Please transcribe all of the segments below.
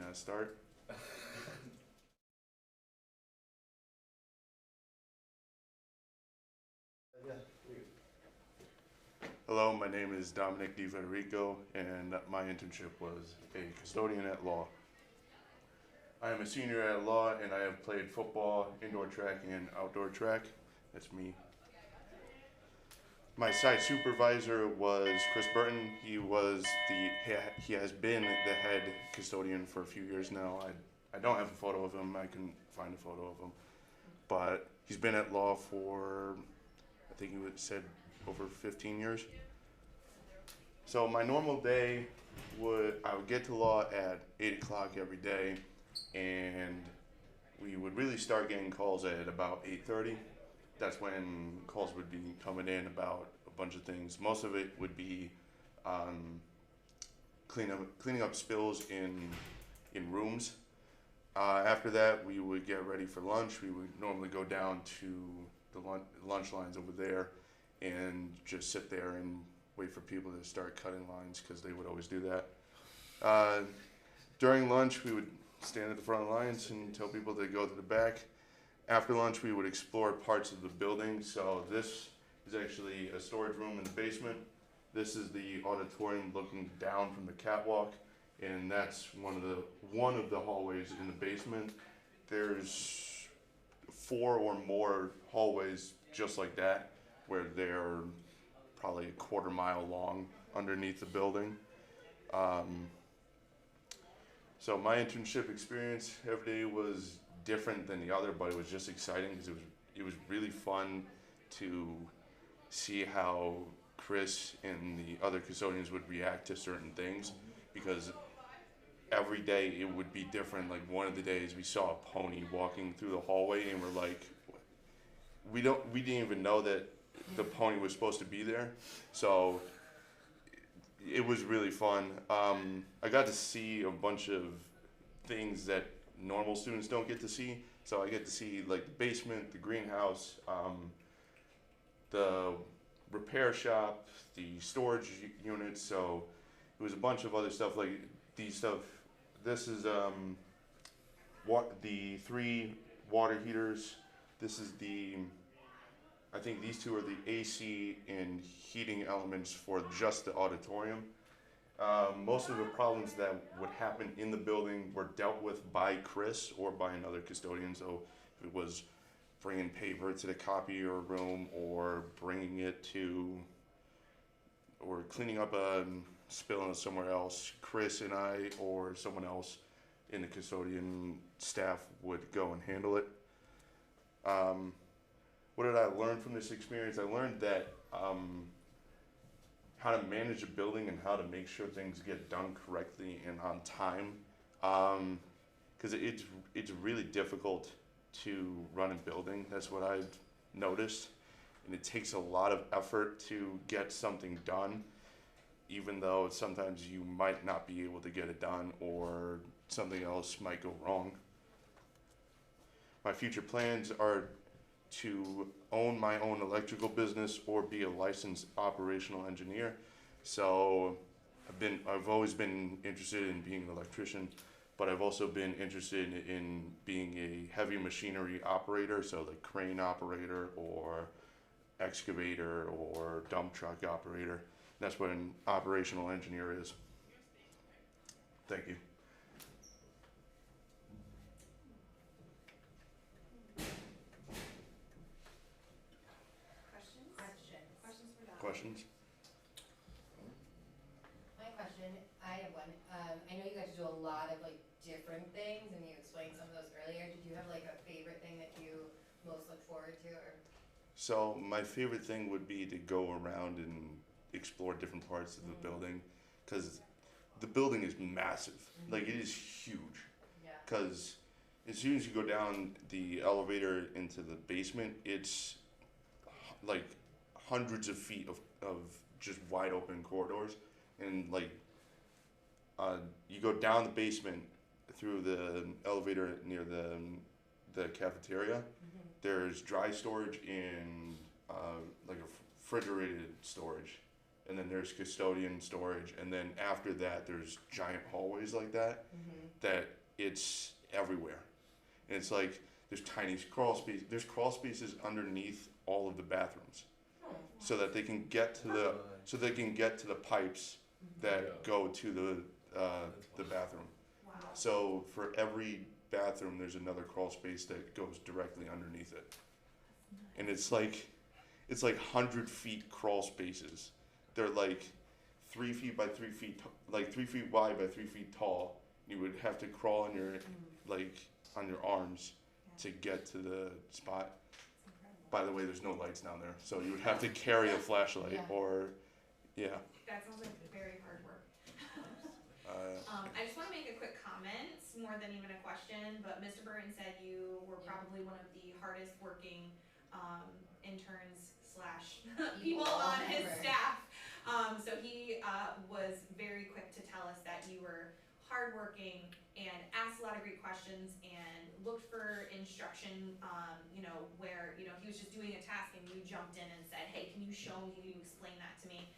Can I start? Hello, my name is Dominic DiFederico, and my internship was a custodian at law. I am a senior at law, and I have played football, indoor track, and outdoor track. That's me. My site supervisor was Chris Burton. He has been the head custodian for a few years now. I don't have a photo of him. I can find a photo of him, but he's been at law for, I think said over 15 years. So my normal day I would get to law at 8 o'clock every day, and we would really start getting calls at about 8:30. That's when calls would be coming in about a bunch of things. Most of it would be cleaning up spills in rooms. After that, we would get ready for lunch. We would normally go down to the lunch lines over there and just sit there and wait for people to start cutting lines, because they would always do that. During lunch, we would stand at the front lines and tell people to go to the back. After lunch, we would explore parts of the building. So this is actually a storage room in the basement. This is the auditorium looking down from the catwalk, and that's one of the hallways in the basement. There's 4 or more hallways just like that, where they're probably a quarter-mile long underneath the building. So my internship experience every day was different than the other, but it was just exciting because it was really fun to see how Chris and the other custodians would react to certain things, because every day it would be different. Like one of the days we saw a pony walking through the hallway, and we're like, we didn't even know that the pony was supposed to be there. So it was really fun. I got to see a bunch of things that normal students don't get to see. So I get to see like the basement, the greenhouse, the repair shop, the storage units. So it was a bunch of other stuff like these stuff. This is the 3 water heaters. This is I think these 2 are the AC and heating elements for just the auditorium. Most of the problems that would happen in the building were dealt with by Chris or by another custodian. So if it was bringing paper to the copier room, or or cleaning up a spill somewhere else, Chris and I or someone else in the custodian staff would go and handle it. What did I learn from this experience? I learned that how to manage a building and how to make sure things get done correctly and on time. Because it's really difficult to run a building. That's what I've noticed. And it takes a lot of effort to get something done, even though sometimes you might not be able to get it done, or something else might go wrong. My future plans are to own my own electrical business or be a licensed operational engineer. So I've always been interested in being an electrician, but I've also been interested in being a heavy machinery operator, so like crane operator or excavator or dump truck operator. That's what an operational engineer is. Thank you. Questions? My question, I have one. I know you guys do a lot of like different things, and you explained some of those earlier. Did you have like a favorite thing that you most look forward to, or? So my favorite thing would be to go around and explore different parts of the building, because the building is massive. Like it is huge. Yeah. Because as soon as you go down the elevator into the basement, it's like hundreds of feet of just wide open corridors, and like you go down the basement through the elevator near the cafeteria. There's dry storage and like a refrigerated storage, and then there's custodian storage, and then after that there's giant hallways like that that it's everywhere, and it's like there's tiny crawl space. There's crawl spaces underneath all of the bathrooms, so that they can get to the pipes that go to the bathroom. Wow. So for every bathroom, there's another crawl space that goes directly underneath it, and it's like 100 feet crawl spaces. They're like 3 feet by 3 feet, like 3 feet wide by 3 feet tall. You would have to crawl on your on your arms to get to the spot. By the way, there's no lights down there, so you would have to carry a flashlight or, yeah. That sounds like very hard work. I just want to make a quick comment, more than even a question, but Mr. Burton said you were probably one of the hardest working interns slash people on his staff. So he was very quick to tell us that you were hardworking and asked a lot of great questions and looked for instruction, where, he was just doing a task and you jumped in and said, hey, can you show me, can you explain that to me?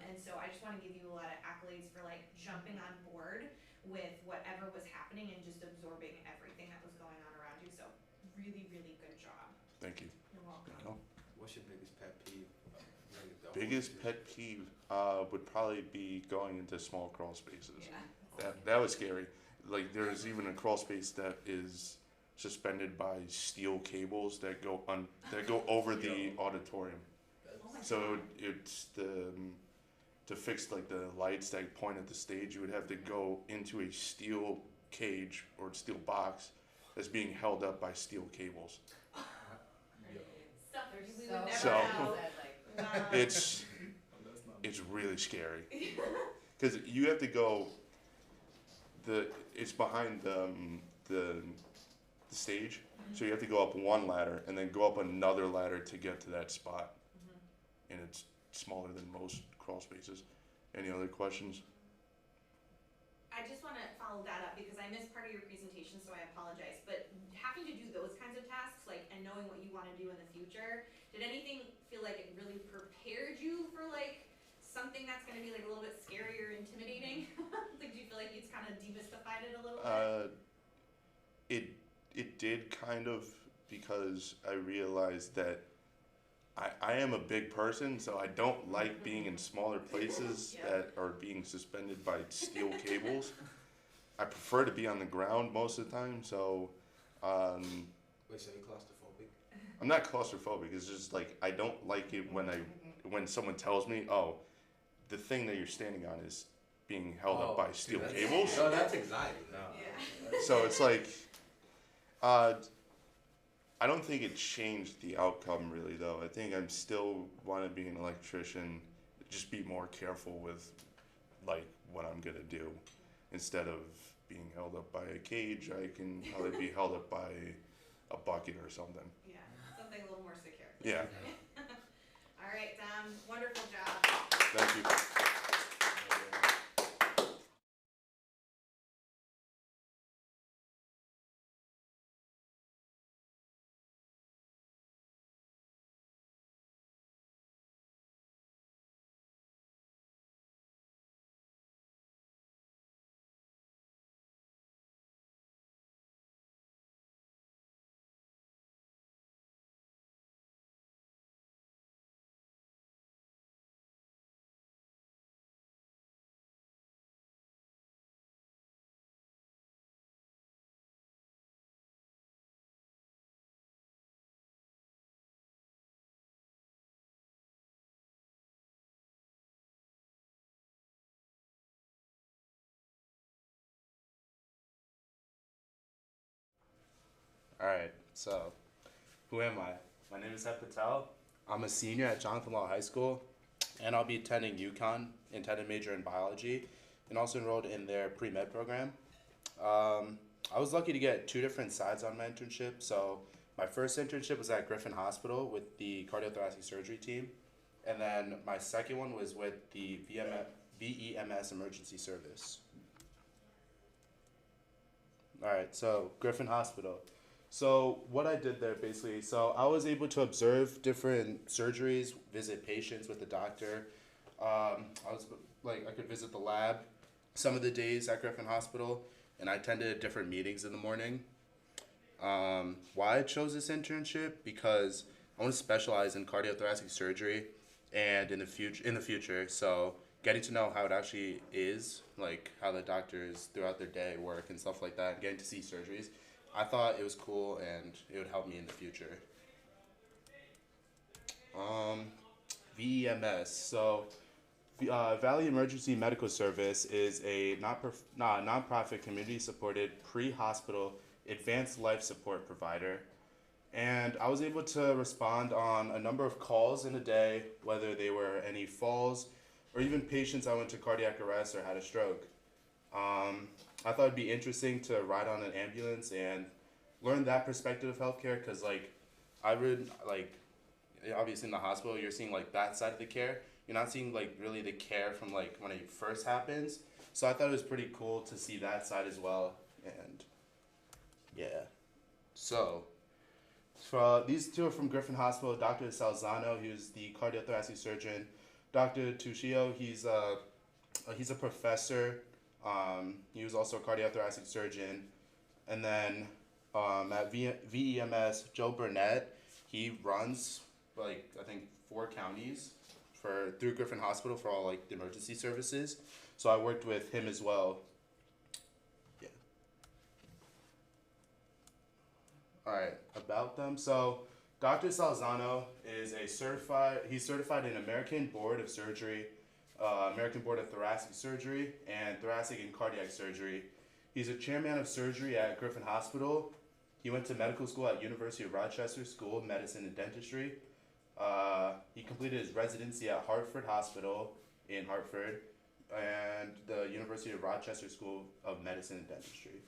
And so I just want to give you a lot of accolades for like jumping on board with whatever was happening and just absorbing everything that was going on around you. So really, really good job. Thank you. You're welcome. What's your biggest pet peeve? Biggest pet peeve would probably be going into small crawl spaces. Yeah. That was scary. Like there's even a crawl space that is suspended by steel cables that go over the auditorium. Oh my So God. it's to fix like the lights that point at the stage, you would have to go into a steel cage or steel box that's being held up by steel cables. Stuff we would So, never So- know. Wow. It's really scary because you have to go. It's behind the stage, so you have to go up one ladder and then go up another ladder to get to that spot, and it's smaller than most crawl spaces. Any other questions? I just want to follow that up because I missed part of your presentation, so I apologize. But having to do those kinds of tasks, and knowing what you want to do in the future, did anything feel like it really prepared you for something that's going to be a little bit scary or intimidating? Do you feel like it's kind of demystified it a little bit? It did kind of, because I realized that I am a big person, so I don't like being in smaller places that are being suspended by steel cables. I prefer to be on the ground most of the time, so Wait, so you claustrophobic? I'm not claustrophobic. It's just I don't like it when someone tells me, oh, the thing that you're standing on is being held up by steel cables. No, that's anxiety. No. Yeah. So it's I don't think it changed the outcome really though. I think I'm still want to be an electrician, just be more careful with what I'm gonna do. Instead of being held up by a cage, I can probably be held up by a bucket or something. Yeah, something a little more secure. Yeah. All right, Dom, wonderful job. Thank you. Alright, so who am I? My name is Ed Patel. I'm a senior at Jonathan Law High School, and I'll be attending UConn, intended major in biology, and also enrolled in their pre-med program. I was lucky to get 2 different sides on my internship. So my first internship was at Griffin Hospital with the cardiothoracic surgery team, and then my second one was with the VEMS emergency service. Alright, so Griffin Hospital. So what I did there basically, so I was able to observe different surgeries, visit patients with the doctor, I could visit the lab some of the days at Griffin Hospital, and I attended different meetings in the morning. Why I chose this internship? Because I want to specialize in cardiothoracic surgery, and in the future, so getting to know how it actually is, like how the doctors throughout their day work and stuff like that, and getting to see surgeries, I thought it was cool and it would help me in the future. VEMS. So, Valley Emergency Medical Service is a nonprofit community-supported pre-hospital advanced life support provider. And I was able to respond on a number of calls in a day, whether they were any falls or even patients that went to cardiac arrest or had a stroke. I thought it'd be interesting to ride on an ambulance and learn that perspective of healthcare, because I would obviously in the hospital you're seeing like that side of the care. You're not seeing like really the care from like when it first happens. So I thought it was pretty cool to see that side as well. And yeah, so these two are from Griffin Hospital. Dr. Salzano, he was the cardiothoracic surgeon. Dr. Tushio, he's a professor. He was also a cardiothoracic surgeon. And then at VEMS, Joe Burnett, he runs I think 4 counties through Griffin Hospital for all like the emergency services. So I worked with him as well. Yeah. All right, about them. So Dr. Salzano is he's certified in American Board of Surgery, American Board of Thoracic Surgery, and Thoracic and Cardiac Surgery. He's a chairman of surgery at Griffin Hospital. He went to medical school at University of Rochester School of Medicine and Dentistry. He completed his residency at Hartford Hospital in Hartford and the University of Rochester School of Medicine and Dentistry.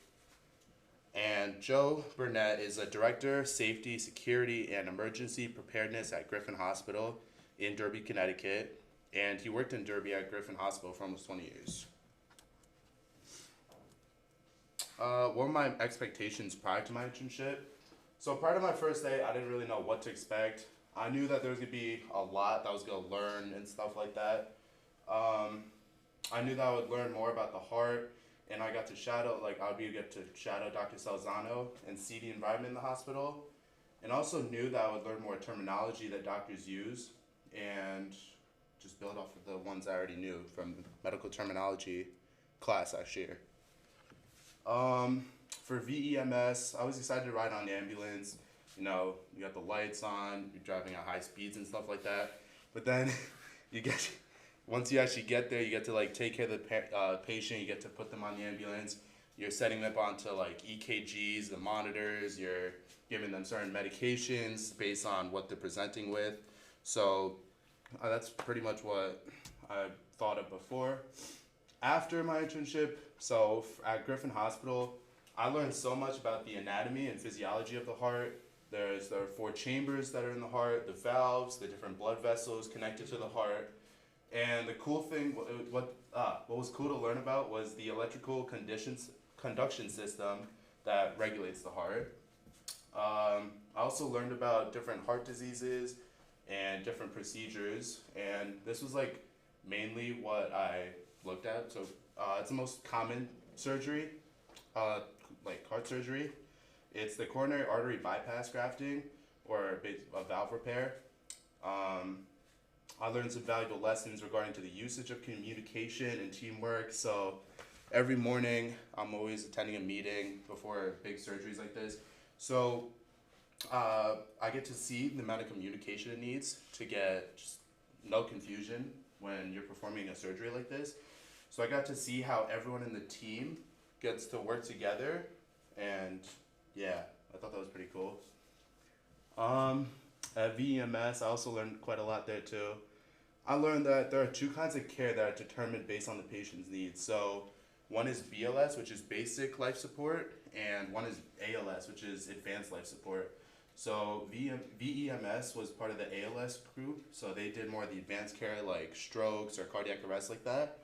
And Joe Burnett is a director, safety, security, and emergency preparedness at Griffin Hospital in Derby, Connecticut. And he worked in Derby at Griffin Hospital for almost 20 years. What were my expectations prior to my internship? So prior to my first day, I didn't really know what to expect. I knew that there was going to be a lot that I was going to learn and stuff like that. I knew that I would learn more about the heart, and I got to get to shadow Dr. Salzano and see the environment in the hospital, and also knew that I would learn more terminology that doctors use and just build off of the ones I already knew from the medical terminology class last year. For VEMS, I was excited to ride on the ambulance. You know, you got the lights on, you're driving at high speeds and stuff like that. But then once you actually get there, you get to like take care of the patient, you get to put them on the ambulance. You're setting them onto like EKGs, the monitors, you're giving them certain medications based on what they're presenting with. So that's pretty much what I thought of before. After my internship, so at Griffin Hospital, I learned so much about the anatomy and physiology of the heart. There are 4 chambers that are in the heart, the valves, the different blood vessels connected to the heart. And the cool thing, what was cool to learn about was the electrical conduction system that regulates the heart. I also learned about different heart diseases and different procedures, and this was like mainly what I looked at. So it's the most common surgery, like heart surgery. It's the coronary artery bypass grafting, or a valve repair. I learned some valuable lessons regarding to the usage of communication and teamwork. So every morning I'm always attending a meeting before big surgeries like this. So I get to see the amount of communication it needs to get just no confusion when you're performing a surgery like this. So I got to see how everyone in the team gets to work together, and yeah, I thought that was pretty cool. At VEMS, I also learned quite a lot there too. I learned that there are 2 kinds of care that are determined based on the patient's needs. So one is BLS, which is basic life support, and one is ALS, which is advanced life support. So VEMS was part of the ALS group, so they did more of the advanced care like strokes or cardiac arrest like that.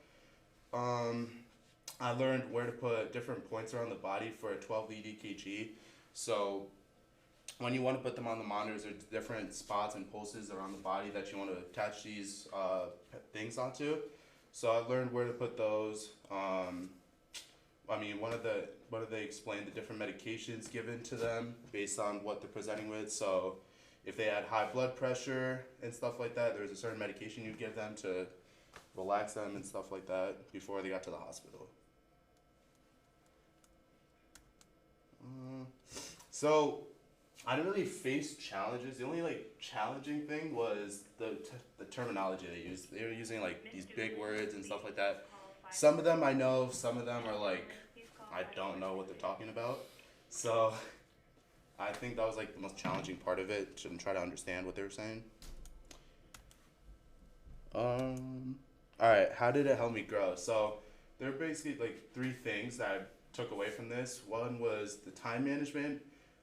I learned where to put different points around the body for a 12-lead EKG. So when you want to put them on the monitors, there's different spots and pulses around the body that you want to attach these things onto. So I learned where to put those. One of they explained the different medications given to them based on what they're presenting with. So if they had high blood pressure and stuff like that, there's a certain medication you give them to relax them and stuff like that before they got to the hospital. So I didn't really face challenges. The only challenging thing was the terminology they used. They were using these big words and stuff like that. Some of them I know, some of them are I don't know what they're talking about. So I think that was the most challenging part of it, to try to understand what they were saying. Alright, how did it help me grow? So there are basically three things that I took away from this. One was the time management.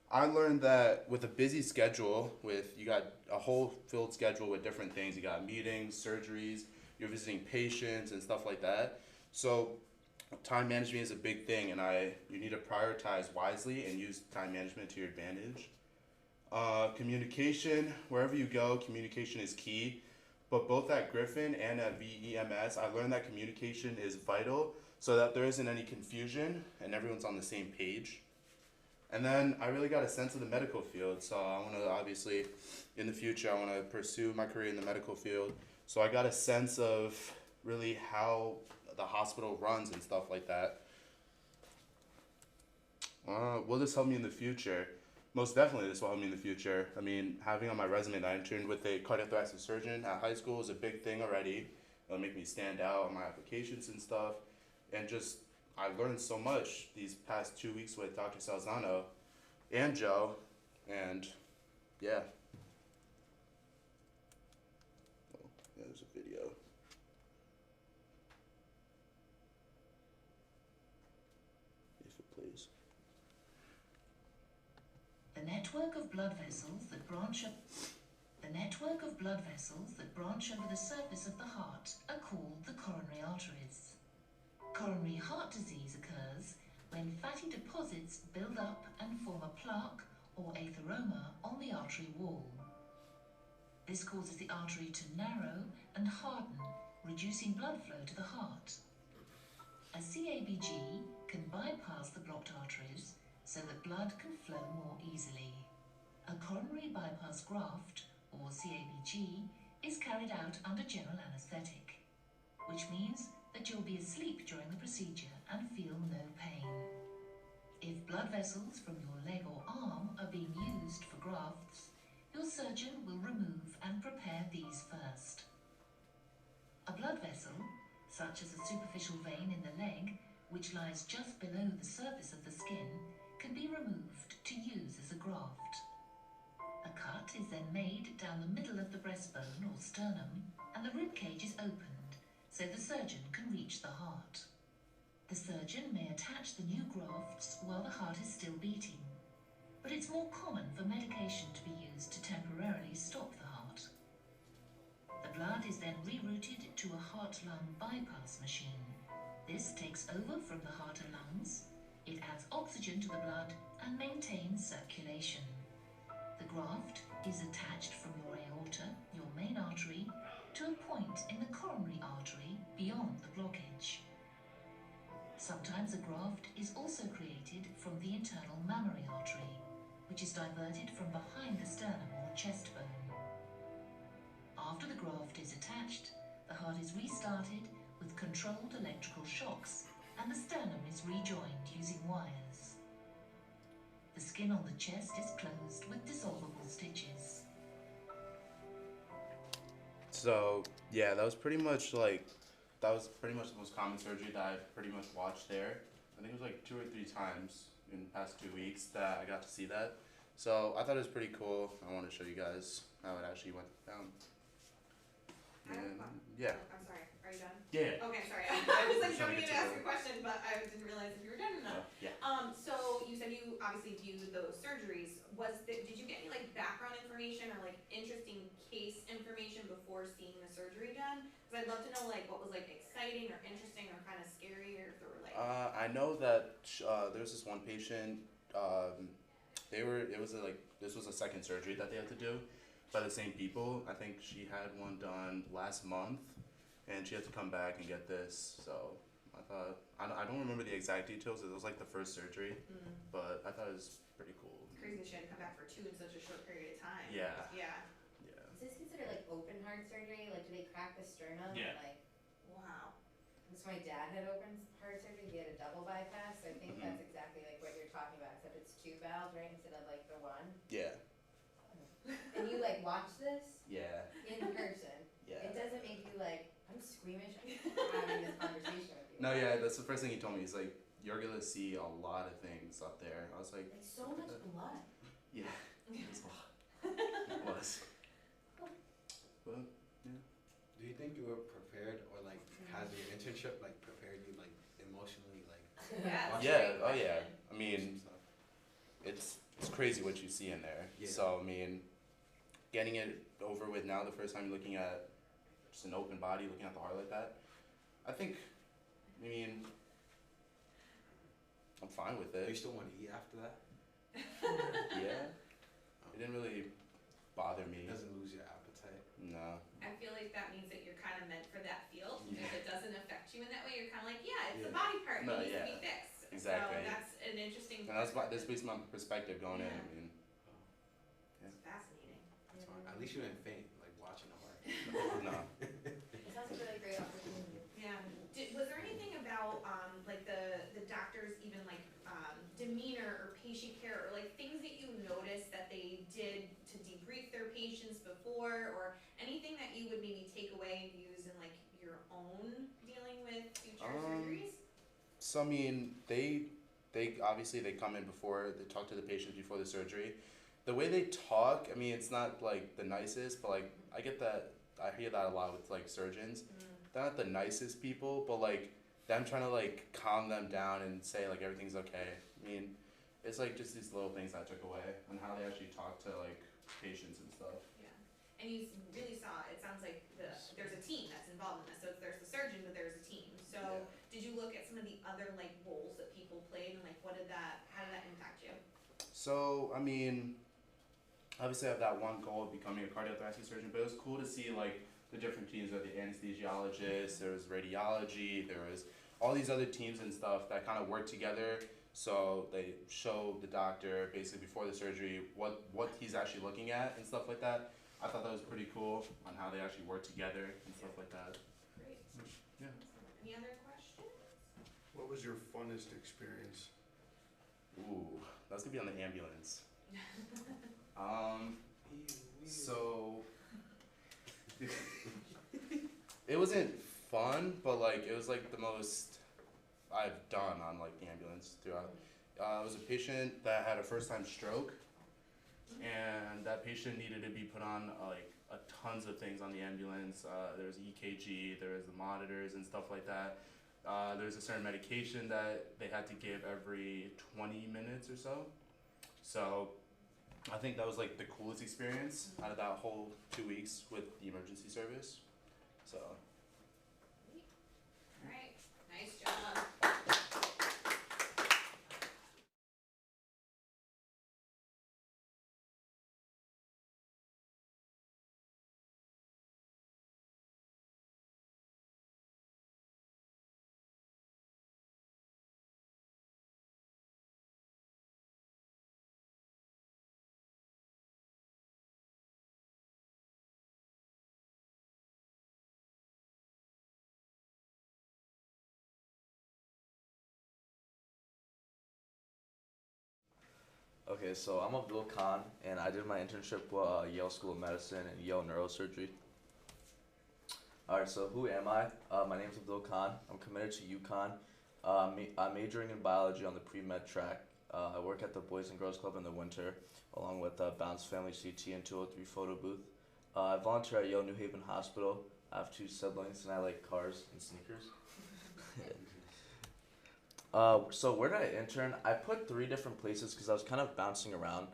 I learned that with a busy schedule, you got a whole filled schedule with different things. You got meetings, surgeries, you're visiting patients and stuff like that. So time management is a big thing, and you need to prioritize wisely and use time management to your advantage. Communication, wherever you go, communication is key. But both at Griffin and at VEMS, I learned that communication is vital so that there isn't any confusion and everyone's on the same page. And then I really got a sense of the medical field. So I want to, obviously, in the future, I want to pursue my career in the medical field. So I got a sense of really how the hospital runs and stuff like that. Will this help me in the future? Most definitely this will help me in the future. Having on my resume that I interned with a cardiothoracic surgeon at high school is a big thing already. It'll make me stand out on my applications and stuff. And I learned so much these past 2 weeks with Dr. Salzano and Joe, and yeah. Oh, yeah, there's a video. If it plays. The network of blood vessels that branch over the surface of the heart are called the coronary arteries. Coronary heart disease occurs when fatty deposits build up and form a plaque or atheroma on the artery wall. This causes the artery to narrow and harden, reducing blood flow to the heart. A CABG can bypass the blocked arteries so that blood can flow more easily. A coronary bypass graft, or CABG, is carried out under general anaesthetic, which means that you'll be asleep during the procedure and feel no pain. If blood vessels from your leg or arm are being used for grafts, your surgeon will remove and prepare these first. A blood vessel, such as a superficial vein in the leg, which lies just below the surface of the skin, can be removed to use as a graft. A cut is then made down the middle of the breastbone or sternum, and the rib cage is opened so the surgeon can reach the heart. The surgeon may attach the new grafts while the heart is still beating, but it's more common for medication to be used to temporarily stop the heart. The blood is then rerouted to a heart-lung bypass machine. This takes over from the heart and lungs. It adds oxygen to the blood and maintains circulation. The graft is attached from your aorta, your main artery, to a point in the coronary artery beyond the blockage. Sometimes a graft is also created from the internal mammary artery, which is diverted from behind the sternum or chest bone. After the graft is attached, the heart is restarted with controlled electrical shocks, and the sternum is rejoined using wires. The skin on the chest is closed with dissolvable stitches. So yeah, that was pretty much the most common surgery that I've pretty much watched there. I think it was 2 or 3 times in the past 2 weeks that I got to see that. So I thought it was pretty cool. I want to show you guys how it actually went down. And yeah. I'm sorry. Are you done? Yeah. Okay, sorry. I was Just trying jumping to in to get ask to a question, but I didn't realize if you were done or not. Yeah. So you said you obviously viewed those surgeries. Did you get any background information or interesting case information before seeing the surgery done? Because I'd love to know what was exciting or interesting or kind of scary, or if there were I know that there's this one patient. This was a second surgery that they had to do by the same people. I think she had one done last month, and she had to come back and get this. So I thought I don't remember the exact details. It was like the first surgery, but I thought it was pretty cool. It's crazy that she had to come back for 2 in such a short period of time. Yeah. Yeah. Yeah. Is this considered like open heart surgery? Like, do they crack the sternum? Yeah. Like, Wow. so my dad had open heart surgery. He had a double bypass. So I think Mhm. that's exactly like what you're talking about, except it's 2 valves, right, instead of like the one. Yeah. And you like watch this Yeah. in person. Yeah. It doesn't make you like, I'm squeamish having this conversation with you. No, yeah, that's the first thing he told me. He's like, you're gonna see a lot of things up there. I was like, Like so much blood. yeah, it was a lot. It was. But Do you think you were prepared, or like has your internship like prepared you like emotionally, like Yeah. that's a yeah, great oh yeah. question. I mean, some stuff? it's crazy what you see in there. Yeah. So I mean, getting it over with now, the first time you're looking at just an open body, looking at the heart like that, I mean, I'm fine with Do you it. still want to eat after that? Yeah, it didn't really bother me. It doesn't lose your appetite. No. I feel like that means that you're kind of meant for that field. Yeah. If it doesn't affect you in that way, you're kind of like, yeah, it's a Yeah. body part. No, It needs yeah. to be fixed. Exactly. So that's an interesting. And that's based on my perspective going in. I Yeah. mean, It's fascinating. That's fine. At least you didn't faint like watching the heart. no. It sounds like a really great opportunity. Yeah. Was there anything about like the doctors even like demeanor or patient care or like things that you noticed that they did to debrief their patients before, or anything that you would maybe take away and use in like your own dealing with future surgeries? So I mean, they obviously they come in before they talk to the patients before the surgery. The way they talk, I mean, it's not like the nicest, but like I hear that a lot with like surgeons. They're not the nicest people, but like them trying to like calm them down and say like everything's okay. I mean, it's like just these little things that I took away on how they actually talk to like patients and stuff. Yeah. And you really saw, it sounds like there's a team that's involved in this. So there's the surgeon, but there's a team. So Yeah. did you look at some of the other like roles that people played and like how did that impact you? So I mean, obviously I have that one goal of becoming a cardiothoracic surgeon, but it was cool to see like the different teams. There were the anesthesiologists, there was radiology, there was all these other teams and stuff that kind of work together. So they show the doctor basically before the surgery what he's actually looking at and stuff like that. I thought that was pretty cool on how they actually work together and stuff like that. Great. Yeah. Any other questions? What was your funnest experience? Ooh, that's gonna be on the ambulance. So it wasn't fun, but like it was like the most I've done on like the ambulance throughout. It was a patient that had a first time stroke, and that patient needed to be put on like tons of things on the ambulance. There was EKG, there was the monitors and stuff like that. There's a certain medication that they had to give every 20 minutes or so. So I think that was like the coolest experience out of that whole 2 weeks with the emergency service. So Alright, nice job. Okay, so I'm Abdul Khan, and I did my internship with Yale School of Medicine and Yale Neurosurgery. Alright, so who am I? My name's Abdul Khan. I'm committed to UConn. I'm majoring in biology on the pre-med track. I work at the Boys and Girls Club in the winter, along with Bounce Family CT and 203 photo booth. I volunteer at Yale New Haven Hospital. I have 2 siblings, and I like cars and sneakers. So where did I intern? I put 3 different places because I was kind of bouncing around,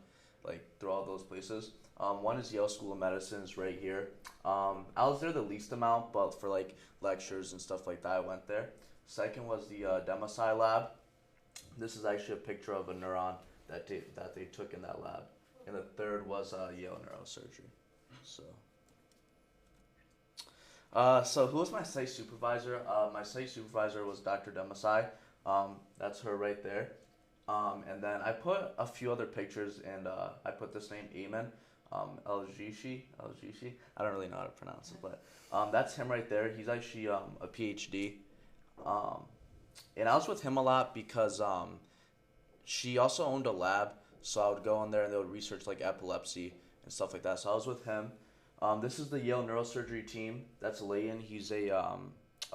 like through all those places. One is Yale School of Medicine, is right here. I was there the least amount, but for like lectures and stuff like that, I went there. Second was the Demosci lab. This is actually a picture of a neuron that they took in that lab, and the third was Yale neurosurgery. So who was my site supervisor? My site supervisor was Dr. Demasai. That's her right there. And then I put a few other pictures, and I put this name, Eamon, Eljishi. I don't really know how to pronounce it, but that's him right there. He's actually a PhD. And I was with him a lot because she also owned a lab, so I would go in there and they would research like epilepsy and stuff like that. So I was with him. This is the Yale neurosurgery team. That's Layton. He's a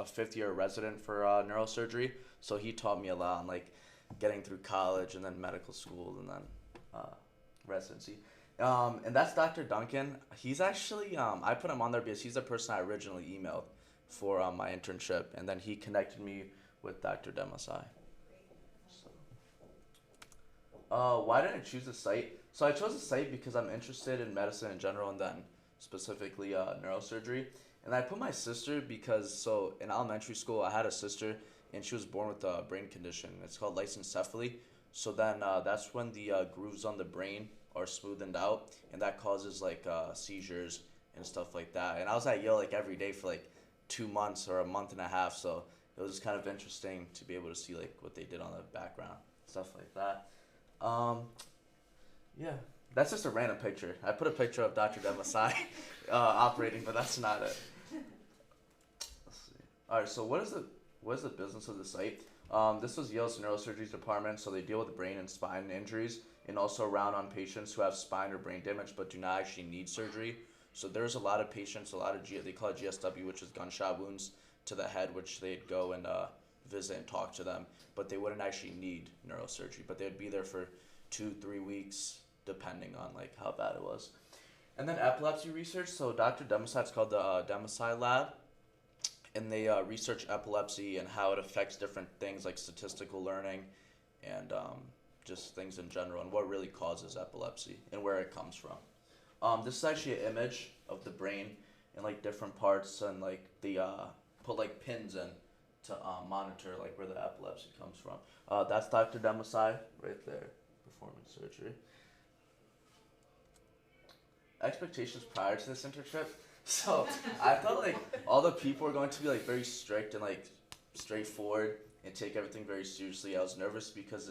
fifth-year resident for neurosurgery, so he taught me a lot on like getting through college and then medical school and then residency. And that's Dr. Duncan. He's actually, I put him on there because he's the person I originally emailed for my internship, and then he connected me with Dr. Demasai. Why did I choose the site? So I chose the site because I'm interested in medicine in general, and then specifically neurosurgery. And I put my sister because, so in elementary school, I had a sister, and she was born with a brain condition. It's called lysencephaly. So then that's when the grooves on the brain are smoothened out, and that causes like seizures and stuff like that. And I was at Yale like every day for like 2 months or a month and a half, so it was kind of interesting to be able to see like what they did on the background, stuff like that. Yeah, that's just a random picture. I put a picture of Dr. Demasai operating, but that's not it. Let's see. All right, so what is the business of the site? This was Yale's neurosurgery department, so they deal with brain and spine injuries, and also around on patients who have spine or brain damage but do not actually need surgery. So there's a lot of patients, they call it GSW, which is gunshot wounds to the head, which they'd go and visit and talk to them, but they wouldn't actually need neurosurgery, but they'd be there for 2-3 weeks, depending on like how bad it was. And then epilepsy research, so Dr. Demasai, it's called the Demasai Lab, and they research epilepsy and how it affects different things like statistical learning and just things in general, and what really causes epilepsy and where it comes from. This is actually an image of the brain and like different parts, and like they put like pins in to monitor like where the epilepsy comes from. That's Dr. Demasai right there, performing surgery. Expectations prior to this internship. So I thought like all the people were going to be like very strict and like straightforward and take everything very seriously. I was nervous because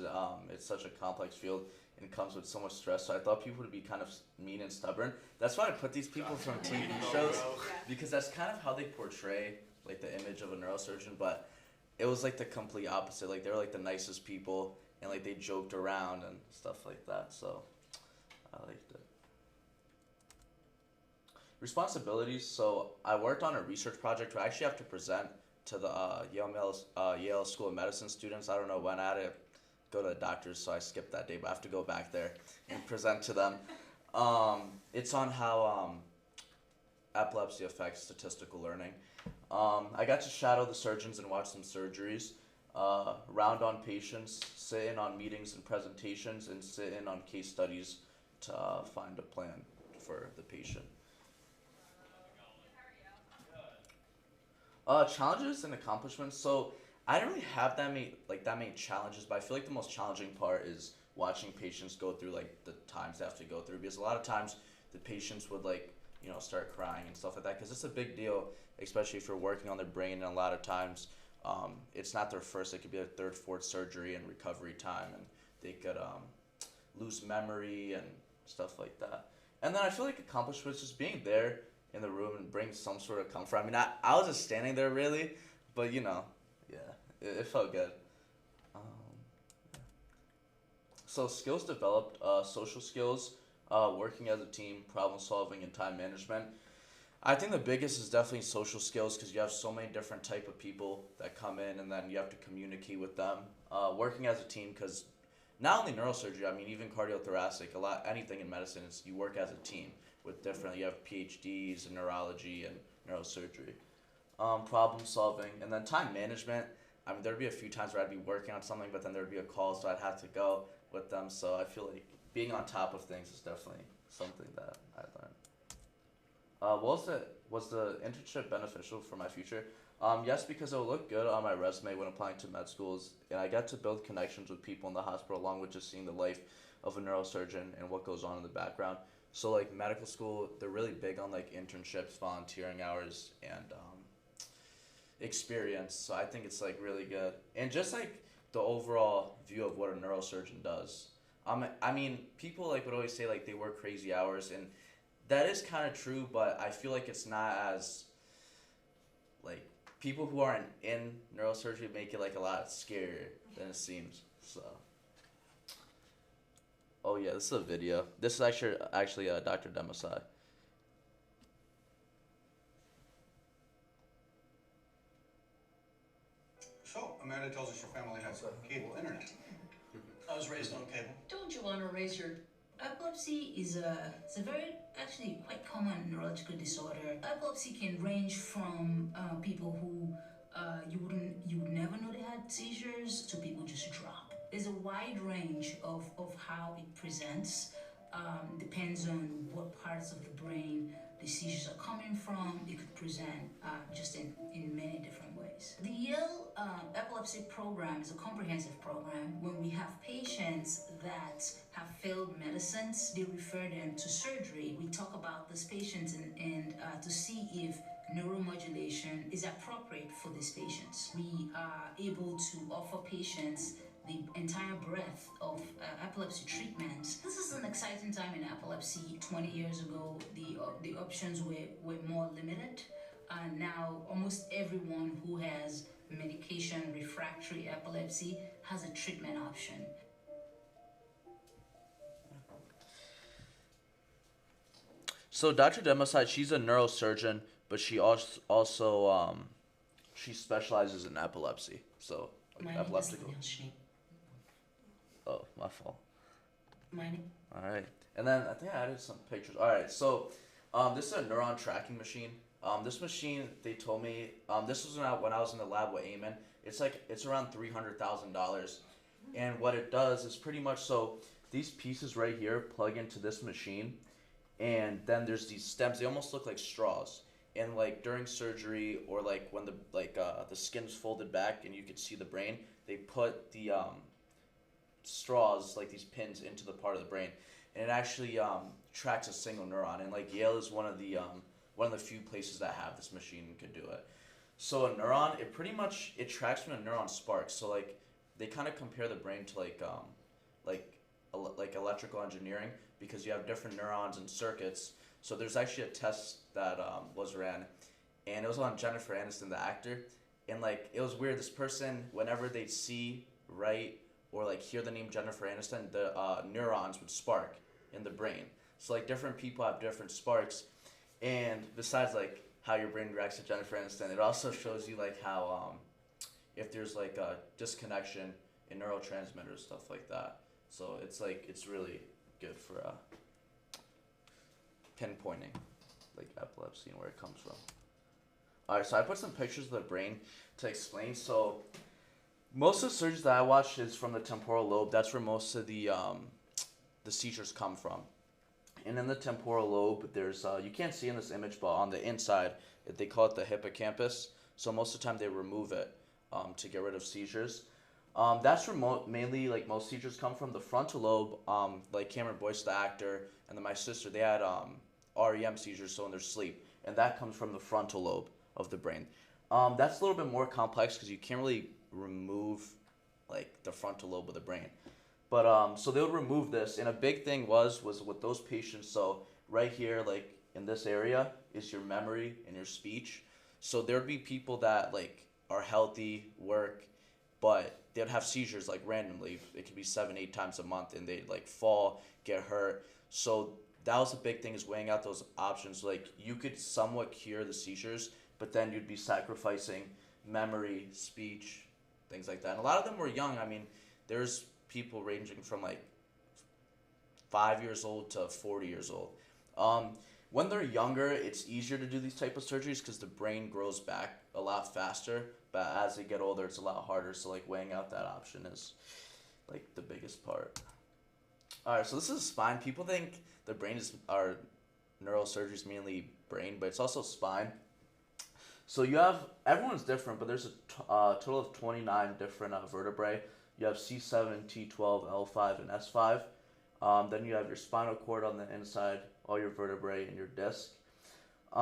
it's such a complex field and comes with so much stress. So I thought people would be kind of mean and stubborn. That's why I put these people from TV shows, because that's kind of how they portray like the image of a neurosurgeon. But it was like the complete opposite. Like they were like the nicest people, and like they joked around and stuff like that. So I liked it. Responsibilities. So I worked on a research project where I actually have to present to the Yale School of Medicine students. I don't know when. I had to go to the doctors, so I skipped that day, but I have to go back there and present to them. It's on how epilepsy affects statistical learning. I got to shadow the surgeons and watch some surgeries, round on patients, sit in on meetings and presentations, and sit in on case studies to find a plan for the patient. Challenges and accomplishments. So I don't really have that many challenges, but I feel like the most challenging part is watching patients go through like the times they have to go through, because a lot of times the patients would like start crying and stuff like that, because it's a big deal, especially if you're working on their brain, and a lot of times it's not their first, it could be their third, fourth surgery and recovery time, and they could lose memory and stuff like that. And then I feel like accomplishments, just being there in the room and bring some sort of comfort. I mean, I was just standing there really, but yeah, it felt good. So skills developed, social skills, working as a team, problem solving, and time management. I think the biggest is definitely social skills, because you have so many different type of people that come in, and then you have to communicate with them. Working as a team, because not only neurosurgery, I mean even cardiothoracic, anything in medicine is you work as a team with different. You have PhDs in neurology and neurosurgery. Problem solving, and then time management. I mean, there'd be a few times where I'd be working on something, but then there'd be a call, so I'd have to go with them. So I feel like being on top of things is definitely something that I learned. Was the internship beneficial for my future? Yes, because it'll look good on my resume when applying to med schools, and I get to build connections with people in the hospital along with just seeing the life of a neurosurgeon and what goes on in the background. So like medical school, they're really big on like internships, volunteering hours, and experience. So I think it's like really good, and just like the overall view of what a neurosurgeon does. I mean, people like would always say like they work crazy hours, and that is kind of true, but I feel like it's not as like people who aren't in neurosurgery make it like a lot scarier than it seems. So. Oh yeah, this is a video. This is actually Dr. Demasai. So, Amanda tells us your family has cable internet. I was raised on cable. Don't you want to raise your epilepsy is it's a very actually quite common neurological disorder. Epilepsy can range from people who you would never know they had seizures to people just drop. There's a wide range of how it presents. Depends on what parts of the brain the seizures are coming from. It could present just in many different ways. The Yale epilepsy program is a comprehensive program. When we have patients that have failed medicines, they refer them to surgery. We talk about these patients and to see if neuromodulation is appropriate for these patients. We are able to offer patients the entire breadth of epilepsy treatments. This is an exciting time in epilepsy. 20 years ago, the options were more limited. Now, almost everyone who has medication refractory epilepsy has a treatment option. So Dr. Demasai, she's a neurosurgeon, but she also she specializes in epilepsy. So like epileptical. Oh, my fault. All right, and then I think I added some pictures. All right, so this is a neuron tracking machine. This machine, they told me, this was when I was in the lab with Eamon. It's around $300,000, and what it does is pretty much so these pieces right here plug into this machine, and then there's these stems. They almost look like straws. And like during surgery or like when the skin's folded back and you can see the brain, they put the straws, like these pins, into the part of the brain, and it actually tracks a single neuron. And like Yale is one of the few places that have this machine and could do it. So a neuron, it tracks when a neuron sparks. So like they kind of compare the brain to like electrical engineering, because you have different neurons and circuits. So there's actually a test that was ran, and it was on Jennifer Aniston, the actor, and like it was weird. This person, whenever they'd see, write, or like hear the name Jennifer Aniston, the neurons would spark in the brain. So like different people have different sparks, and besides like how your brain reacts to Jennifer Aniston, it also shows you like how if there's like a disconnection in neurotransmitters, stuff like that. So it's really good for pinpointing like epilepsy and where it comes from. Alright, so I put some pictures of the brain to explain. So most of the surgeries that I watched is from the temporal lobe. That's where most of the seizures come from. And in the temporal lobe, there's you can't see in this image, but on the inside, they call it the hippocampus. So most of the time they remove it to get rid of seizures. That's where mainly like most seizures come from. The frontal lobe, like Cameron Boyce, the actor, and then my sister, they had REM seizures, so in their sleep, and that comes from the frontal lobe of the brain. That's a little bit more complex because you can't really remove like the frontal lobe of the brain. But so they would remove this, and a big thing was with those patients. So right here, like in this area, is your memory and your speech. So there'd be people that like are healthy, work, but they'd have seizures like randomly. It could be 7-8 times a month, and they'd like fall, get hurt. So that was a big thing, is weighing out those options. Like you could somewhat cure the seizures, but then you'd be sacrificing memory, speech, things like that. And a lot of them were young. I mean, there's people ranging from like 5 years old to 40 years old. When they're younger, it's easier to do these type of surgeries because the brain grows back a lot faster. But as they get older, it's a lot harder. So like weighing out that option is like the biggest part. All right, so this is spine. People think neurosurgery is mainly brain, but it's also spine. So you have everyone's different, but there's a total of 29 different vertebrae. You have C7, T12, L5, and S5. Then you have your spinal cord on the inside, all your vertebrae, and your disc. They're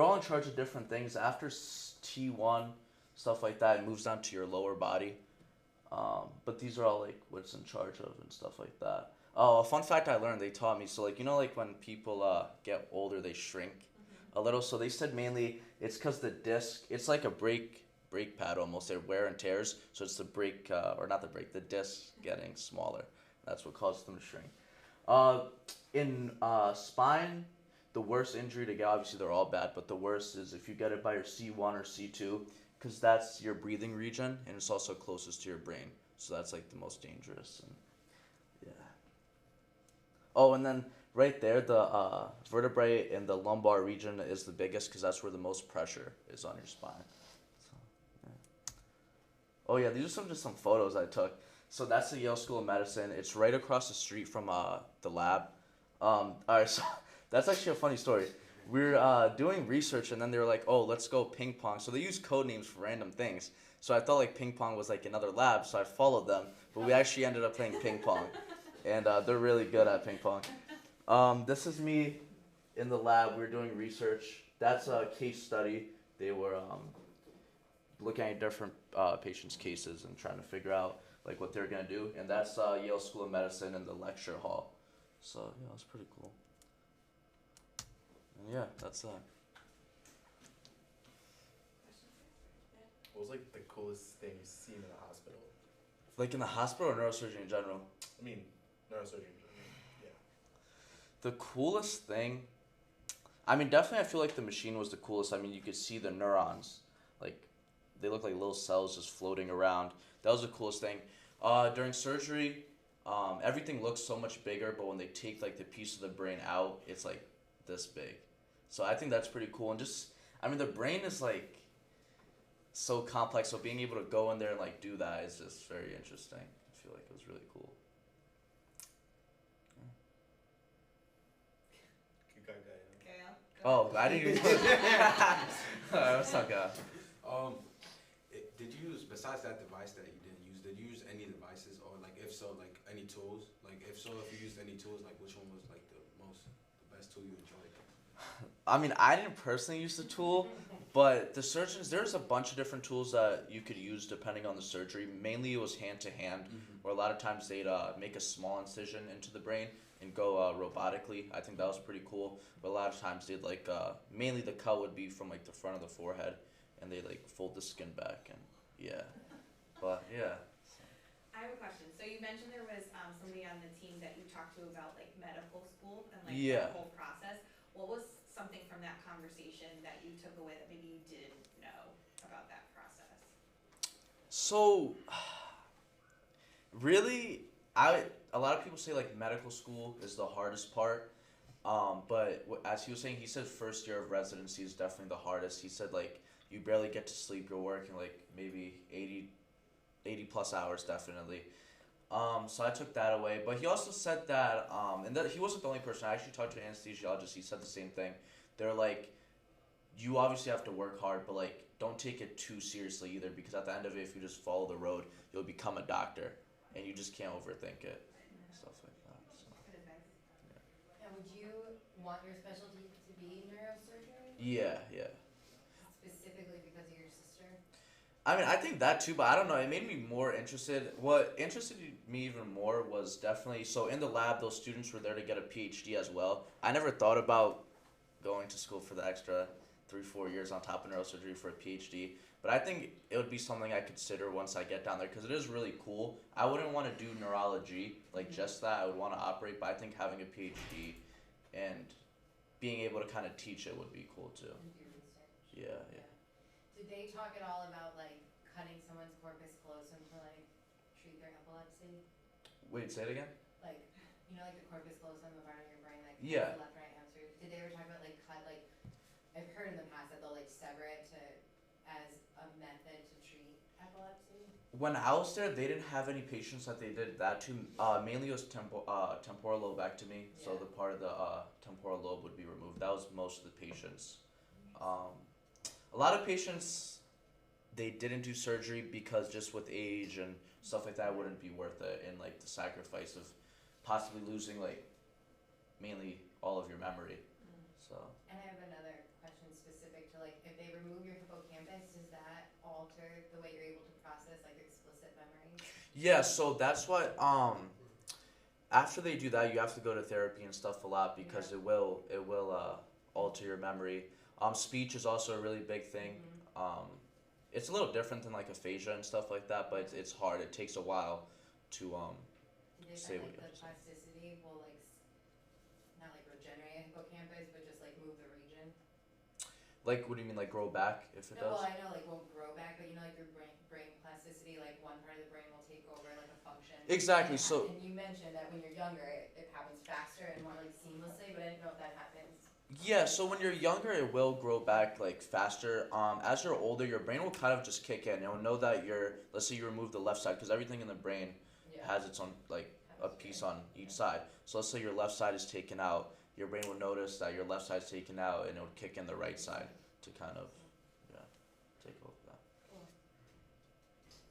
all in charge of different things. After T1, stuff like that, it moves down to your lower body. But these are all like what it's in charge of and stuff like that. Oh, a fun fact I learned, they taught me. So like, you know, like when people get older, they shrink a little. So they said mainly it's because the disc, it's like a brake pad almost. They wear and tears. So it's the brake, or not the brake, the disc getting smaller. That's what causes them to shrink. In spine, the worst injury to get, obviously they're all bad, but the worst is if you get it by your C1 or C2, because that's your breathing region, and it's also closest to your brain. So that's like the most dangerous. And yeah. Oh, and then right there, the vertebrae in the lumbar region is the biggest because that's where the most pressure is on your spine. So, yeah. Oh yeah, these are just some photos I took. So that's the Yale School of Medicine. It's right across the street from the lab. Alright, so that's actually a funny story. We're doing research, and then they were like, "Oh, let's go ping pong." So they use code names for random things. So I thought like ping pong was like another lab, so I followed them. But we actually ended up playing ping pong, and they're really good at ping pong. This is me in the lab. We're doing research. That's a case study. They were looking at different patients' cases and trying to figure out like what they're gonna do. And that's Yale School of Medicine in the lecture hall. So yeah, it's pretty cool. And yeah, that's that. What was like the coolest thing you've seen in a hospital? Like in the hospital or neurosurgery in general? I mean, neurosurgery. Yeah. The coolest thing, I mean, definitely I feel like the machine was the coolest. I mean, you could see the neurons. Like, they look like little cells just floating around. That was the coolest thing. During surgery, everything looks so much bigger, but when they take like the piece of the brain out, it's like this big. So I think that's pretty cool. And just, I mean, the brain is like so complex, so being able to go in there and like do that is just very interesting. I feel like it was really cool. Oh, I didn't even. What's up, guy? Did you use, besides that device that you didn't use, did you use any devices, or like if so, like any tools? Like if so, if you used any tools, like which one was like the best tool you enjoyed? I mean, I didn't personally use the tool, but the surgeons, there's a bunch of different tools that you could use depending on the surgery. Mainly it was hand to hand, where a lot of times they'd make a small incision into the brain and go robotically. I think that was pretty cool. But a lot of times they'd like, mainly the cut would be from like the front of the forehead, and they like fold the skin back, and yeah. But yeah. I have a question. So you mentioned there was somebody on the team that you talked to about like medical school and like Yeah. the whole process. What was something from that conversation that you took away that maybe you didn't know about that process? So, really, a lot of people say like medical school is the hardest part. But as he was saying, he said first year of residency is definitely the hardest. He said like you barely get to sleep. You're working like maybe 80 plus hours definitely. So I took that away. But he also said that, and that he wasn't the only person. I actually talked to an anesthesiologist. He said the same thing. They're like, you obviously have to work hard, but like don't take it too seriously either, because at the end of it, if you just follow the road, you'll become a doctor, and you just can't overthink it. Stuff like that. So. And would you want your specialty to be neurosurgery? Yeah. Specifically because of your sister? I mean, I think that too, but I don't know. It made me more interested. What interested me even more was definitely, so in the lab, those students were there to get a PhD as well. I never thought about going to school for the extra 3-4 years on top of neurosurgery for a PhD, but I think it would be something I consider once I get down there, because it is really cool. I wouldn't want to do neurology, like just that. I would want to operate, but I think having a PhD and being able to kind of teach it would be cool too. And do research. Yeah. Did they talk at all about like cutting someone's corpus callosum to like treat their epilepsy? Wait, say it again? Like, you know, like the corpus callosum, the part of your brain that Yeah. connects the left right hemisphere. Did they ever talk about like cut, like I've heard in the past that they'll like sever it as a method to treat epilepsy? When I was there, they didn't have any patients that they did that to. Mainly it was temporal lobectomy, so Yeah. the part of the temporal lobe would be removed. That was most of the patients. a lot of patients, they didn't do surgery because just with age and stuff like that, it wouldn't be worth it, and like the sacrifice of possibly losing like mainly all of your memory. So And I have another question specific to like, if they remove your hippocampus, does that alter the way you're able to process like explicit memories? yeah, so that's what after they do that, you have to go to therapy and stuff a lot because it will alter your memory. Speech is also a really big thing. It's a little different than like aphasia and stuff like that, but it's hard. It takes a while to Did they say find what like you the have to say. plasticity will like not like regenerate a hippocampus, but just like move the region? Like, what do you mean, like grow back if it No, does? well, I know like won't grow back, but you know like your brain plasticity, like one part of the brain will take over like a function. Exactly. And So and you mentioned that when you're younger, it happens faster and more like seamlessly, but I didn't know if that happens. yeah, so when you're younger, it will grow back like faster. As you're older, your brain will kind of just kick in. It will know that let's say you remove the left side, because everything in the brain Yeah. has its own like a piece on each side. So let's say your left side is taken out, your brain will notice that your left side is taken out, and it would kick in the right side to kind of take over that. Cool.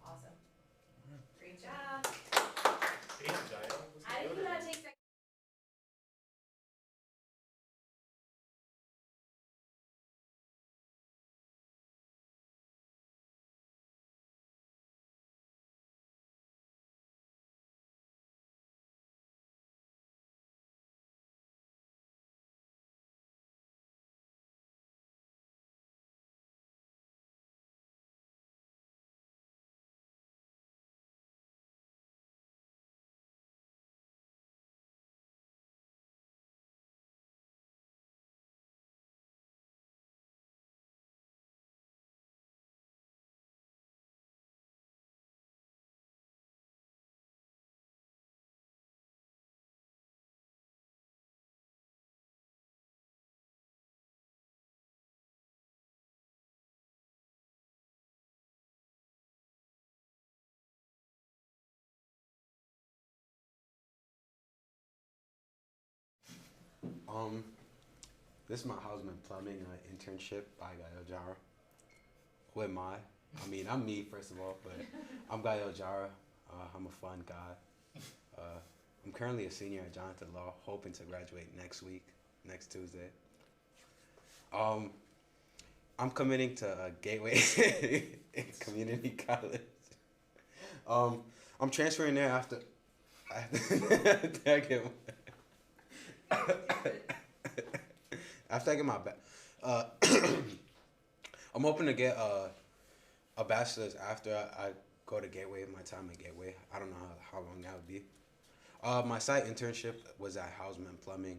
Awesome. Great job. I did not take second. This is my houseman plumbing internship by Gael Jara. Who am I? I mean, I'm me first of all, but I'm Gael Jara. I'm a fun guy. I'm currently a senior at Jonathan Law, hoping to graduate next Tuesday. I'm committing to Gateway Community College. I'm transferring there after I get after I get my I'm hoping to get a bachelor's after I go to Gateway. My time at Gateway. I don't know how long that would be. My site internship was at Houseman Plumbing.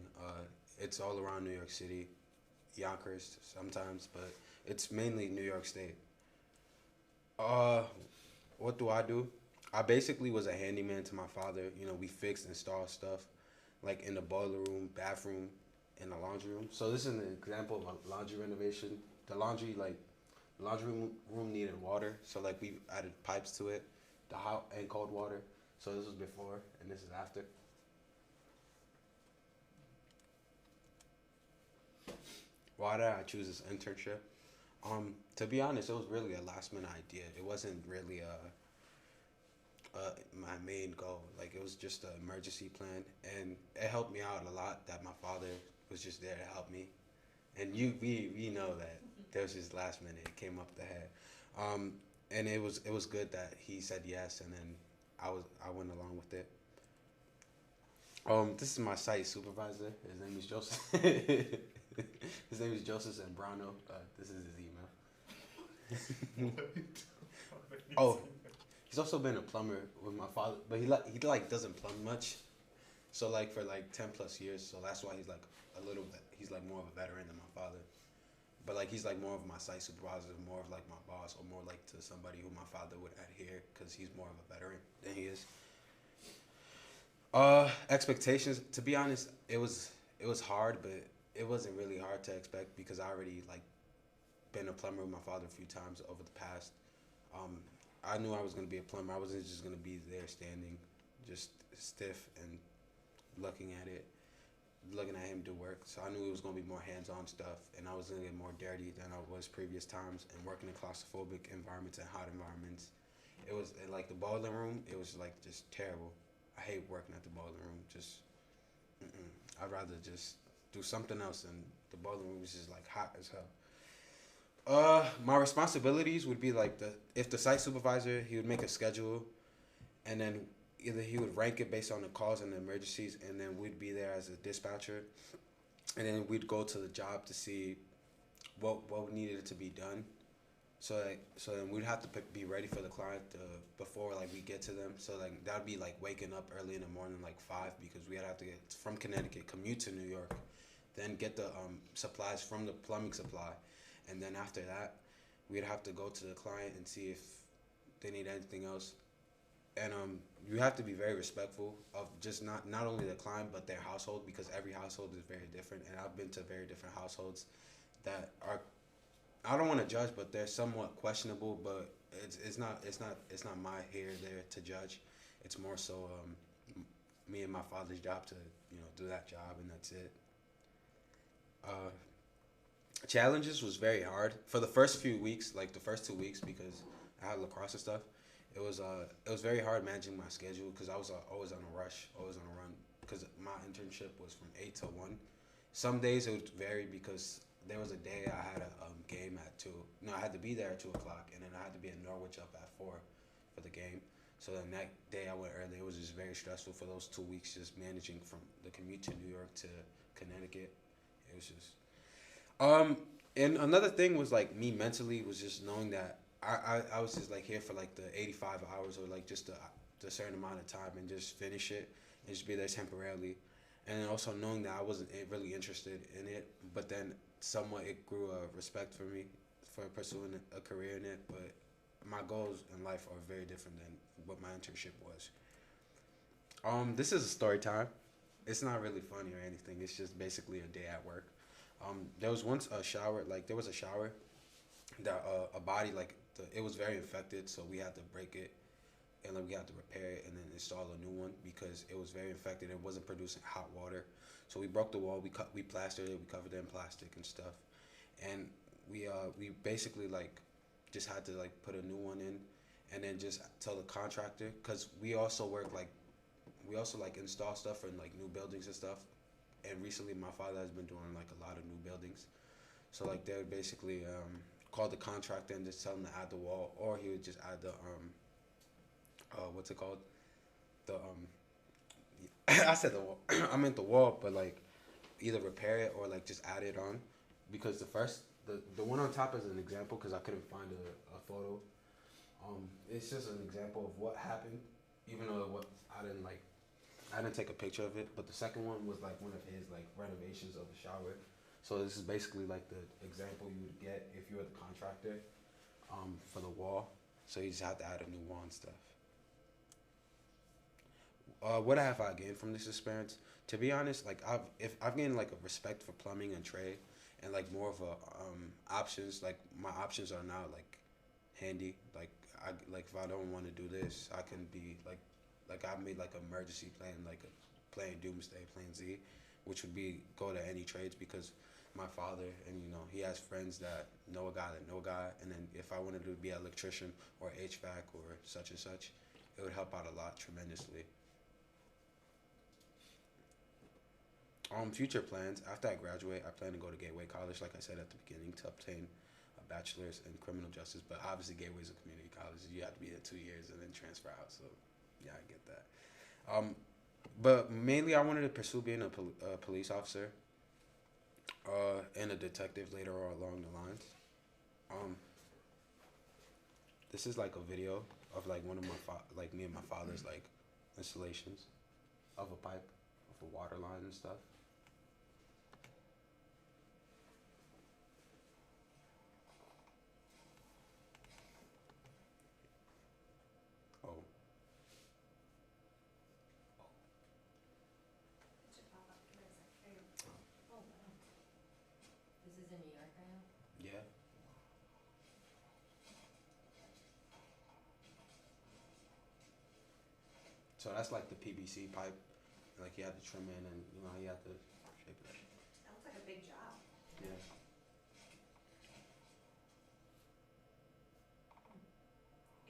It's all around New York City, Yonkers sometimes, but it's mainly New York State. What do? I basically was a handyman to my father. You know, we fixed, installed stuff, like in the boiler room, bathroom, in the laundry room. So this is an example of a laundry renovation. The laundry room needed water, so like we added pipes to it, the hot and cold water. So this was before, and this is after. Why did I choose this internship? To be honest, it was really a last minute idea. It wasn't really my main goal. Like, it was just an emergency plan, and it helped me out a lot that my father was just there to help me. And we know that there was just last minute. It came up the head, and it was good that he said yes, and then I went along with it. This is my site supervisor. His name is Joseph. His name is Joseph Zambrano. This is his email. Oh, he's also been a plumber with my father, but he doesn't plumb much. So like for like 10 plus years, so that's why he's like a little bit. He's like more of a veteran than my father. But like he's like more of my site supervisor, more of like my boss, or more like to somebody who my father would adhere, because he's more of a veteran than he is. Expectations. To be honest, it was hard, but it wasn't really hard to expect because I already like been a plumber with my father a few times over the past. I knew I was gonna be a plumber. I wasn't just gonna be there standing, just stiff and looking at it. looking at him do work. So I knew it was gonna be more hands-on stuff, and I was gonna get more dirty than I was previous times. And working in claustrophobic environments and hot environments, it was like the boiler room. It was like just terrible. I hate working at the boiler room. Just, I'd rather just do something else. And the boiler room was just like hot as hell. My responsibilities would be like if the site supervisor, he would make a schedule, and then either he would rank it based on the calls and the emergencies, and then we'd be there as a dispatcher, and then we'd go to the job to see what needed to be done. So then we'd have to be ready for the client before like we get to them. So like that'd be like waking up early in the morning like 5 because we'd have to get from Connecticut, commute to New York, then get the supplies from the plumbing supply, and then after that we'd have to go to the client and see if they need anything else. And you have to be very respectful of just not only the client but their household, because every household is very different, and I've been to very different households that are, I don't want to judge, but they're somewhat questionable. But it's not my here or there to judge. It's more so me and my father's job to do that job, and that's it. Challenges was very hard for the first few weeks, like the first 2 weeks, because I had lacrosse and stuff. It was very hard managing my schedule because I was always on a rush, always on a run, because my internship was from 8 to 1. Some days it would vary because there was a day I had a game at 2. No, I had to be there at 2 o'clock, and then I had to be in Norwich up at 4 for the game. So then that day I went early. It was just very stressful for those 2 weeks, just managing from the commute to New York to Connecticut. It was just and another thing was like me mentally was just knowing that I was just like here for like the 85 hours or like just the certain amount of time and just finish it and just be there temporarily, and then also knowing that I wasn't really interested in it, but then somewhat it grew a respect for me for pursuing a career in it. But my goals in life are very different than what my internship was. This is a story time. It's not really funny or anything. It's just basically a day at work. There was once a shower, like there was a shower that a body like it was very infected, so we had to break it and like we had to repair it and then install a new one because it was very infected. It wasn't producing hot water, so we broke the wall. We plastered it. We covered it in plastic and stuff, and we basically like just had to like put a new one in, and then just tell the contractor, because we also install stuff in like new buildings and stuff. And recently, my father has been doing like a lot of new buildings, so like they would basically call the contractor and just tell him to add the wall, or he would just add the what's it called? The I said the wall. I meant the wall, but like either repair it or like just add it on, because the one on top is an example because I couldn't find a photo. It's just an example of what happened, even though I didn't take a picture of it, but the second one was like one of his like renovations of the shower. So this is basically like the example you would get if you were the contractor for the wall. So you just have to add a new wall and stuff. What have I gained from this experience? To be honest, like I've gained like a respect for plumbing and trade, and like more of a options. Like my options are now like handy. Like if I don't want to do this, I can be like I made like an emergency plan, like a plan Doomsday, Plan Z, which would be go to any trades, because my father and he has friends that know a guy, and then if I wanted to be an electrician or HVAC or such and such, it would help out a lot tremendously. Future plans. After I graduate, I plan to go to Gateway College, like I said at the beginning, to obtain a bachelor's in criminal justice. But obviously, Gateway is a community college. You have to be there 2 years and then transfer out. So, yeah, I get that. But mainly, I wanted to pursue being a police officer, and a detective later on along the lines. This is like a video of like one of my me and my father's like installations of a pipe, of a water line and stuff. Oh. It should pop up. Give it a sec. There you go. Oh, wow. This is in New York right now? Yeah. So that's like the PVC pipe. Like you had to trim in, and you had to Maybe that. That looks like a big job. Yeah.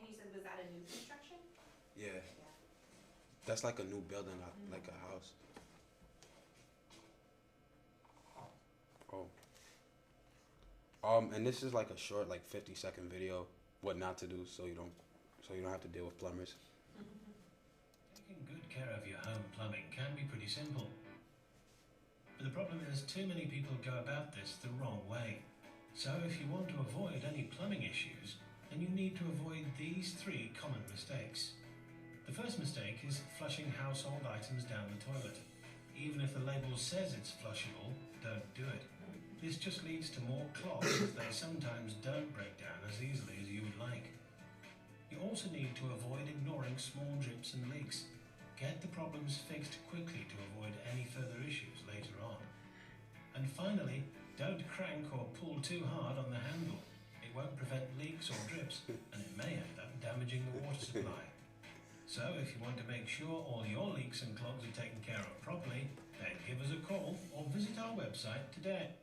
And you said, was that a new construction? Yeah. Yeah. That's like a new building, like a house. Oh. And this is like a short, like 50-second video, what not to do, so you don't have to deal with plumbers. Taking good care of your home plumbing can be pretty simple. But the problem is too many people go about this the wrong way. So if you want to avoid any plumbing issues, then you need to avoid these 3 common mistakes. The first mistake is flushing household items down the toilet. Even if the label says it's flushable, don't do it. This just leads to more clogs as they sometimes don't break down as easily as you would like. You also need to avoid ignoring small drips and leaks. Get the problems fixed quickly to avoid any further issues later on. And finally, don't crank or pull too hard on the handle. It won't prevent leaks or drips, and it may end up damaging the water supply. So if you want to make sure all your leaks and clogs are taken care of properly, then give us a call or visit our website today.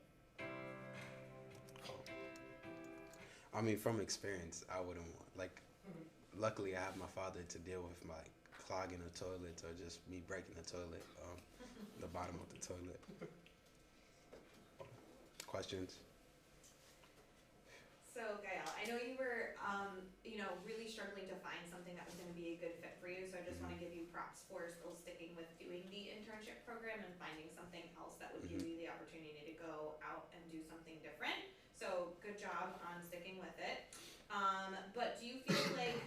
I mean, from experience, I wouldn't want, like, luckily I have my father to deal with my clogging the toilet or just me breaking the toilet, the bottom of the toilet. Questions? So Gael, I know you were, really struggling to find something that was going to be a good fit for you. So I just want to give you props for still sticking with doing the internship program and finding something else that would give you the opportunity to go out and do something different. So good job on sticking with it. But do you feel like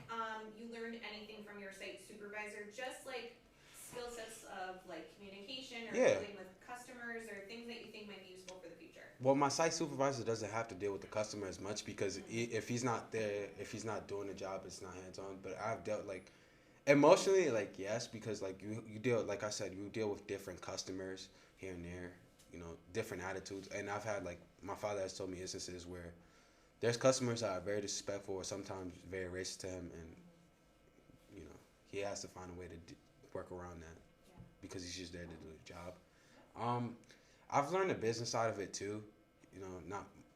you learned anything from your site supervisor, just like skill sets of like communication or dealing with customers or things that you think might be useful for the future? Well, my site supervisor doesn't have to deal with the customer as much because if he's not there, if he's not doing the job, it's not hands-on. But I've dealt like emotionally, like yes, because like you deal, like I said, you deal with different customers here and there, different attitudes. And I've had like my father has told me instances where there's customers that are very disrespectful or sometimes very racist to him, and he has to find a way to work around that because he's just there to do the job. I've learned the business side of it too,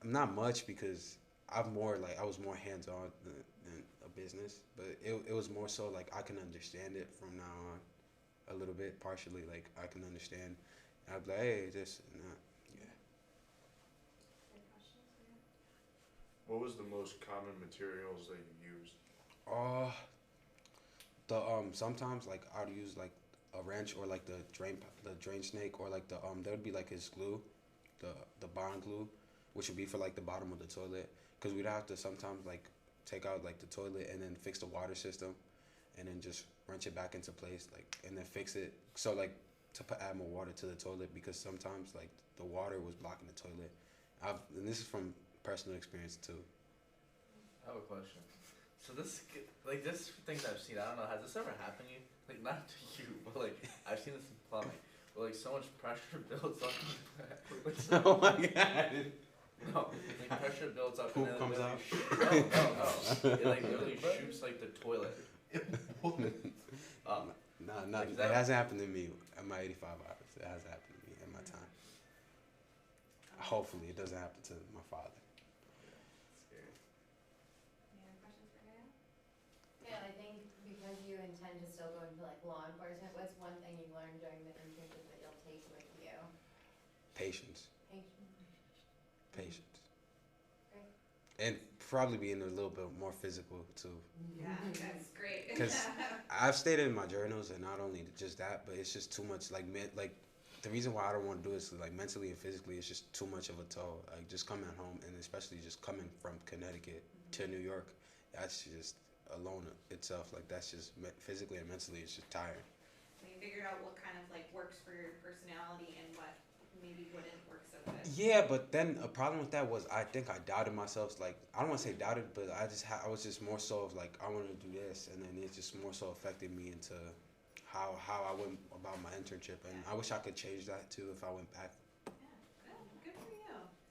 not much because I was more hands-on than a business, but it was more so like I can understand it from now on a little bit, partially, like I can understand. I'd be like, hey, this and that, yeah. Good questions, yeah. What was the most common materials that you used? Sometimes like I'd use like a wrench or like the drain snake or like there would be like his glue, the bond glue, which would be for like the bottom of the toilet, because we'd have to sometimes like take out like the toilet and then fix the water system, and then just wrench it back into place, like, and then fix it so like to add more water to the toilet, because sometimes like the water was blocking the toilet. And this is from personal experience too. I have a question. So this thing that I've seen, I don't know, has this ever happened to you? Like, not to you, but like, I've seen this in plumbing, where like so much pressure builds up. Oh my god. No, like pressure builds up Poop and then comes it out? No. It like literally shoots like the toilet. No, it hasn't happened to me in my 85 hours. It hasn't happened to me in my time. Hopefully it doesn't happen to my father. Any other questions for Gail? Yeah, I think because you intend to still go into like law enforcement, what's one thing you learned during the internship that you'll take with you? Patience. Patience. Great. And probably being a little bit more physical too. Yeah, that's great. Because I've stated in my journals, and not only just that, but it's just too much. Like the reason why I don't want to do this, like mentally and physically, it's just too much of a toll. Like just coming home, and especially just coming from Connecticut to New York, that's just alone itself. Like that's just physically and mentally, it's just tiring. So you figured out what kind of like works for your personality and what maybe wouldn't work so good. Yeah, but then a problem with that was I think I doubted myself. Like I don't want to say doubted, but I was just more so of like I want to do this, and then it just more so affected me into how I went about my internship, and I wish I could change that too if I went back. Yeah, good for you.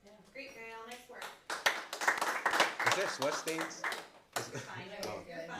Yeah. Great, Gail, nice work. Is there sweat stains? Fine, Oh. you're fine.